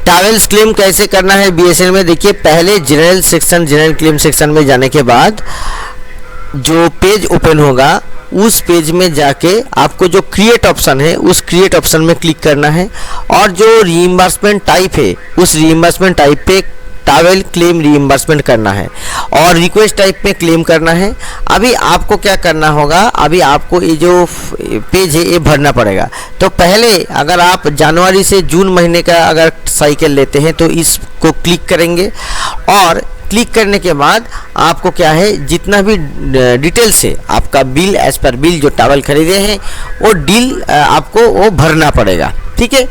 Travels claim कैसे करना है बीएसएनएल में, देखिए पहले जनरल क्लेम सेक्शन में जाने के बाद जो पेज ओपन होगा उस पेज में जाके आपको जो क्रिएट ऑप्शन है उस क्रिएट ऑप्शन में क्लिक करना है और जो रीइंबर्समेंट टाइप है उस रीइंबर्समेंट टाइप पे ट्रैवल क्लेम रीइंबर्समेंट करना है और रिक्वेस्ट टाइप में क्लेम करना है। अभी आपको क्या करना होगा, अभी आपको ये जो पेज है ये भरना पड़ेगा। तो पहले अगर आप जनवरी से जून महीने का अगर साइकिल लेते हैं तो इसको क्लिक करेंगे और क्लिक करने के बाद आपको क्या है जितना भी डिटेल्स है आपका बिल एज पर बिल जो ट्रैवल खरीदे हैं वो डील आपको वो भरना पड़ेगा। ठीक है,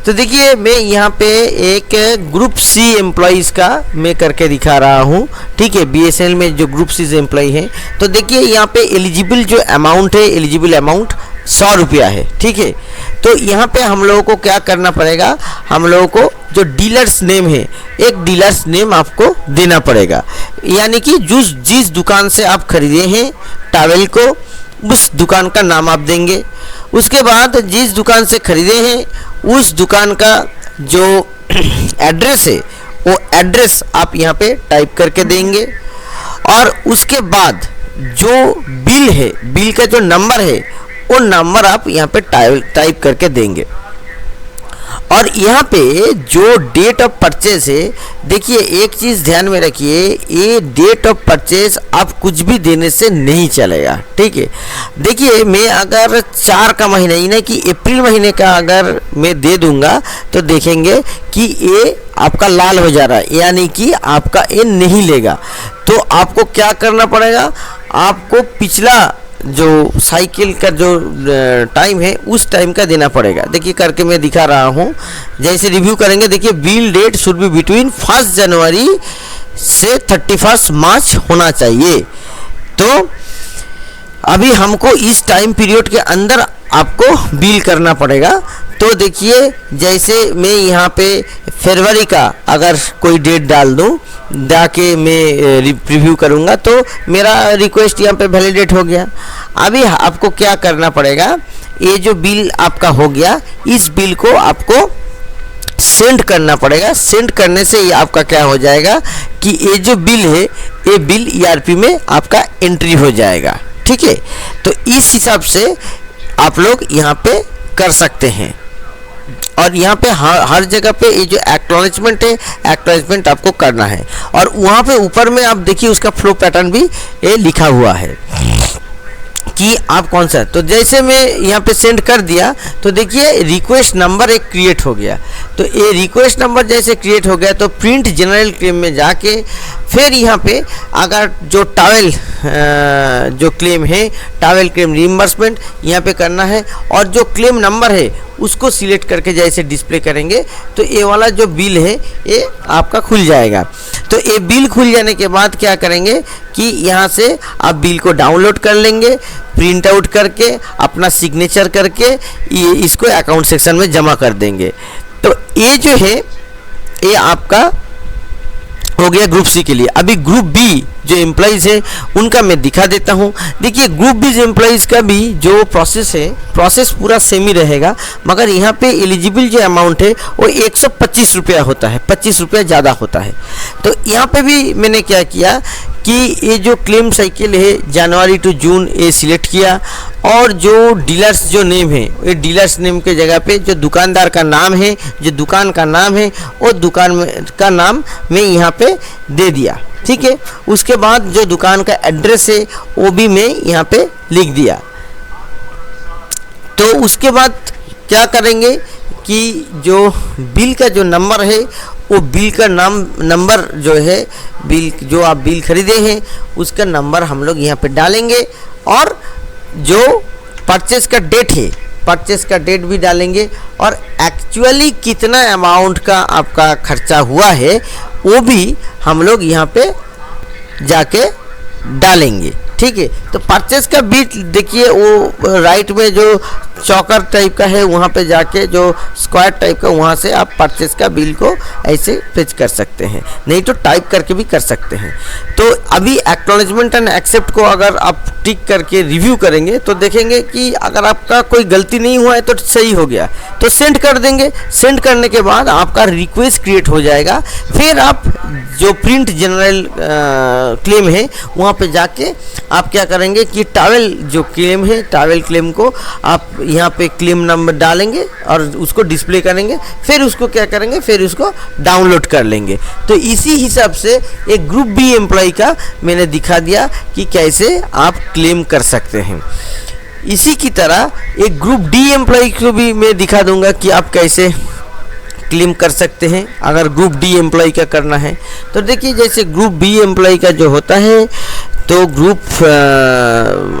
तो देखिए मैं यहाँ पे एक ग्रुप सी एम्प्लॉइज़ का मैं करके दिखा रहा हूँ। ठीक है, बीएसएनएल में जो ग्रुप सी एम्प्लॉय हैं तो देखिए यहाँ पे एलिजिबल जो अमाउंट है, एलिजिबल अमाउंट 100 रुपया है। ठीक है, तो यहाँ पे हम लोगों को क्या करना पड़ेगा, हम लोगों को जो डीलर्स नेम है एक डीलर्स नेम आपको देना पड़ेगा, यानी कि जिस दुकान से आप खरीदे हैं ट्रैवल को उस दुकान का नाम आप देंगे। उसके बाद जिस दुकान से खरीदे हैं उस दुकान का जो एड्रेस है वो एड्रेस आप यहाँ पे टाइप करके देंगे और उसके बाद जो बिल है, बिल का जो नंबर है वो नंबर आप यहाँ पे टाइप करके देंगे। और यहाँ पे जो डेट ऑफ परचेज है, देखिए एक चीज़ ध्यान में रखिए, ये डेट ऑफ परचेज आप कुछ भी देने से नहीं चलेगा। ठीक है, देखिए मैं अगर 4 का महीना यानी कि अप्रैल महीने का अगर मैं दे दूंगा तो देखेंगे कि ये आपका लाल हो जा रहा है, यानी कि आपका ये नहीं लेगा। तो आपको क्या करना पड़ेगा, आपको पिछला जो साइकिल का जो टाइम है उस टाइम का देना पड़ेगा। देखिए करके मैं दिखा रहा हूँ, जैसे रिव्यू करेंगे देखिए bill date should be between 1 जनवरी से 31 मार्च होना चाहिए। तो अभी हमको इस टाइम पीरियड के अंदर आपको बिल करना पड़ेगा। तो देखिए जैसे मैं यहाँ पे फरवरी का अगर कोई डेट डाल दूँ, जाके मैं रिव्यू करूँगा तो मेरा रिक्वेस्ट यहाँ पे वैलिडेट हो गया। अभी आपको क्या करना पड़ेगा, ये जो बिल आपका हो गया इस बिल को आपको सेंड करना पड़ेगा। सेंड करने से ये आपका क्या हो जाएगा कि ये जो बिल है ये बिल ईआरपी में आपका एंट्री हो जाएगा। ठीक है, तो इस हिसाब से आप लोग यहाँ पे कर सकते हैं। और यहाँ पे हर जगह पे ये जो एक्नॉलेजमेंट है, एक्नॉलेजमेंट आपको करना है। और वहाँ पे ऊपर में आप देखिए उसका फ्लो पैटर्न भी ये लिखा हुआ है कि आप कौन सा। तो जैसे मैं यहाँ पे सेंड कर दिया तो देखिए रिक्वेस्ट नंबर एक क्रिएट हो गया। तो ये रिक्वेस्ट नंबर जैसे क्रिएट हो गया तो प्रिंट जनरल क्लेम में जाके फिर यहाँ पे अगर जो ट्रैवल जो क्लेम है ट्रैवल क्लेम रीइंबर्समेंट यहाँ पे करना है और जो क्लेम नंबर है उसको सिलेक्ट करके जैसे डिस्प्ले करेंगे तो ये वाला जो बिल है ये आपका खुल जाएगा। तो ये बिल खुल जाने के बाद क्या करेंगे कि यहाँ से आप बिल को डाउनलोड कर लेंगे, प्रिंट आउट करके अपना सिग्नेचर करके ये इसको अकाउंट सेक्शन में जमा कर देंगे। तो ये जो है ये आपका हो गया ग्रुप सी के लिए। अभी ग्रुप बी जो एम्प्लॉइज़ है उनका मैं दिखा देता हूँ। देखिए ग्रुप बी एम्प्लॉइज़ का भी जो प्रोसेस है, प्रोसेस पूरा सेम ही रहेगा, मगर यहाँ पे एलिजिबल जो अमाउंट है वो 125 रुपया होता है, 25 रुपया ज़्यादा होता है। तो यहाँ पे भी मैंने क्या किया कि ये जो क्लेम साइकिल है जनवरी टू जून ये सिलेक्ट किया और जो डीलर्स जो नेम है ये डीलर्स नेम के जगह पे जो दुकानदार का नाम है, जो दुकान का नाम है वो दुकान का नाम मैं यहाँ पे दे दिया। ठीक है, उसके बाद जो दुकान का एड्रेस है वो भी मैं यहाँ पे लिख दिया। तो उसके बाद क्या करेंगे कि जो बिल का जो नंबर है वो बिल का नंबर जो है, बिल जो आप बिल खरीदे हैं उसका नंबर हम लोग यहाँ पे डालेंगे और जो परचेस का डेट है परचेस का डेट भी डालेंगे और एक्चुअली कितना अमाउंट का आपका खर्चा हुआ है वो भी हम लोग यहाँ पे जाके डालेंगे। ठीक है, तो परचेस का बिल देखिए वो राइट में जो चौकर टाइप का है वहाँ पे जाके जो स्क्वायर टाइप का वहाँ से आप परचेस का बिल को ऐसे फेच कर सकते हैं, नहीं तो टाइप करके भी कर सकते हैं। तो अभी एक्नॉलेजमेंट एंड एक्सेप्ट को अगर आप टिक करके रिव्यू करेंगे तो देखेंगे कि अगर आपका कोई गलती नहीं हुआ है तो सही हो गया। तो तो सेंड कर देंगे। सेंड करने के बाद आपका रिक्वेस्ट क्रिएट हो जाएगा। फिर आप जो प्रिंट जनरल क्लेम है वहाँ पे जाके आप क्या करेंगे कि टावेल जो क्लेम है, टावेल क्लेम को आप यहाँ पे क्लेम नंबर डालेंगे और उसको डिस्प्ले करेंगे। फिर उसको क्या करेंगे, फिर उसको डाउनलोड कर लेंगे। तो इसी हिसाब से एक ग्रुप बी एम्प्लॉय का मैंने दिखा दिया कि कैसे आप क्लेम कर सकते हैं। इसी की तरह एक ग्रुप डी एम्प्लॉय को भी मैं दिखा दूंगा कि आप कैसे क्लेम कर सकते हैं अगर ग्रुप डी एम्प्लॉय का करना है। तो देखिए, जैसे ग्रुप बी एम्प्लॉय का जो होता है, तो ग्रुप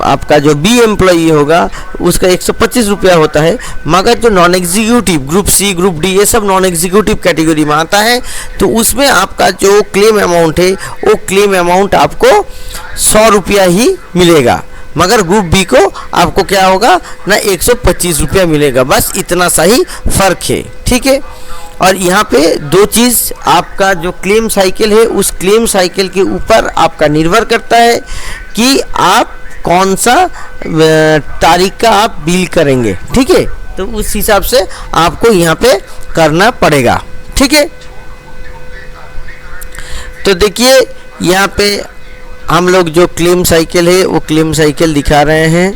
आपका जो बी एम्प्लॉई होगा उसका 125 रुपया होता है। मगर जो non executive group C, group D, ये सब नॉन एग्जीक्यूटिव कैटेगरी में आता है। तो उसमें आपका जो क्लेम अमाउंट है वो क्लेम अमाउंट आपको 100 रुपया ही मिलेगा। मगर ग्रुप बी को आपको क्या होगा ना 125 रुपया मिलेगा। बस इतना सा ही फ़र्क है, ठीक है। और यहाँ पे दो चीज़, आपका जो क्लेम साइकिल है उस क्लेम साइकिल के ऊपर आपका निर्भर करता है कि आप कौन सा तारीख का आप बिल करेंगे, ठीक है। तो उस हिसाब से आपको यहाँ पे करना पड़ेगा, ठीक है। तो देखिए, यहाँ पे हम लोग जो क्लेम साइकिल है वो क्लेम साइकिल दिखा रहे हैं।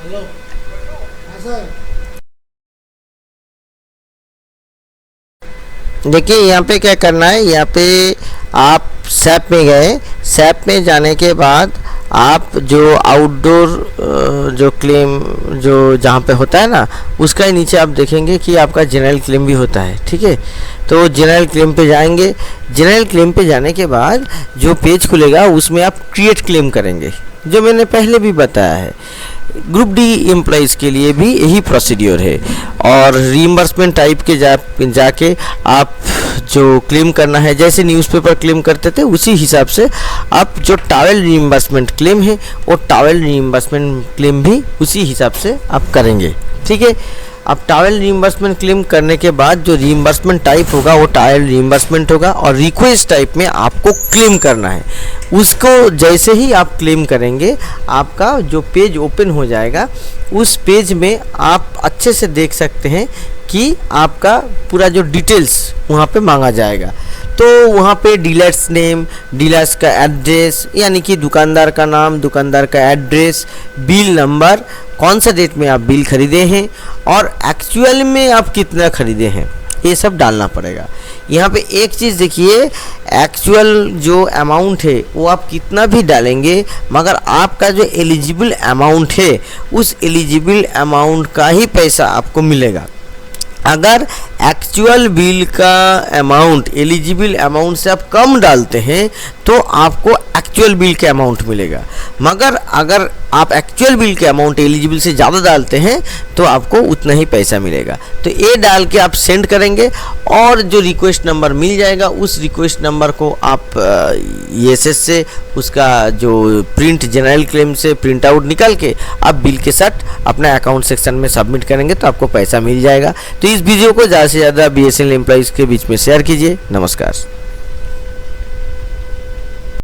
हेलो, हाँ सर। देखिए, यहाँ पे क्या करना है, यहाँ पे आप सैप में गए। सैप में जाने के बाद आप जो आउटडोर जो क्लेम जो जहाँ पे होता है ना, उसका ही नीचे आप देखेंगे कि आपका जनरल क्लेम भी होता है, ठीक है। तो जनरल क्लेम पे जाएंगे। जनरल क्लेम पे जाने के बाद जो पेज खुलेगा उसमें आप क्रिएट क्लेम करेंगे, जो मैंने पहले भी बताया है। ग्रुप डी एम्प्लॉइज़ के लिए भी यही प्रोसीड्योर है। और रीइंबर्समेंट टाइप के जाके आप जो क्लेम करना है, जैसे न्यूज़पेपर क्लेम करते थे उसी हिसाब से आप जो टावेल रीइंबर्समेंट क्लेम है वो टावेल रीइंबर्समेंट क्लेम भी उसी हिसाब से आप करेंगे, ठीक है। अब टावेल रीइंबर्समेंट क्लेम करने के बाद जो रीइंबर्समेंट टाइप होगा वो टावेल रीइंबर्समेंट होगा। और रिक्वेस्ट टाइप में आपको क्लेम करना है। उसको जैसे ही आप क्लेम करेंगे आपका जो पेज ओपन हो जाएगा, उस पेज में आप अच्छे से देख सकते हैं कि आपका पूरा जो डिटेल्स वहाँ पे मांगा जाएगा। तो वहाँ पे डीलर्स नेम, डीलर्स का एड्रेस यानी कि दुकानदार का नाम, दुकानदार का एड्रेस, बिल नंबर, कौन सा डेट में आप बिल खरीदे हैं और एक्चुअल में आप कितना खरीदे हैं, ये सब डालना पड़ेगा। यहाँ पे एक चीज़ देखिए, एक्चुअल जो अमाउंट है वो आप कितना भी डालेंगे, मगर आपका जो एलिजिबल अमाउंट है उस एलिजिबल अमाउंट का ही पैसा आपको मिलेगा। अगर एक्चुअल बिल का अमाउंट एलिजिबल अमाउंट से आप कम डालते हैं तो आपको एक्चुअल बिल के अमाउंट मिलेगा। मगर अगर आप एक्चुअल बिल के अमाउंट एलिजिबल से ज़्यादा डालते हैं तो आपको उतना ही पैसा मिलेगा। तो ये डाल के आप सेंड करेंगे और जो रिक्वेस्ट नंबर मिल जाएगा उस रिक्वेस्ट नंबर को आप ESS से उसका जो प्रिंट जनरल क्लेम से प्रिंट आउट निकाल के आप बिल के साथ अपना अकाउंट सेक्शन में सबमिट करेंगे तो आपको पैसा मिल जाएगा। तो इस वीडियो को ज़्यादा से ज़्यादा BSNL एम्प्लॉइज़ के बीच में शेयर कीजिए। नमस्कार।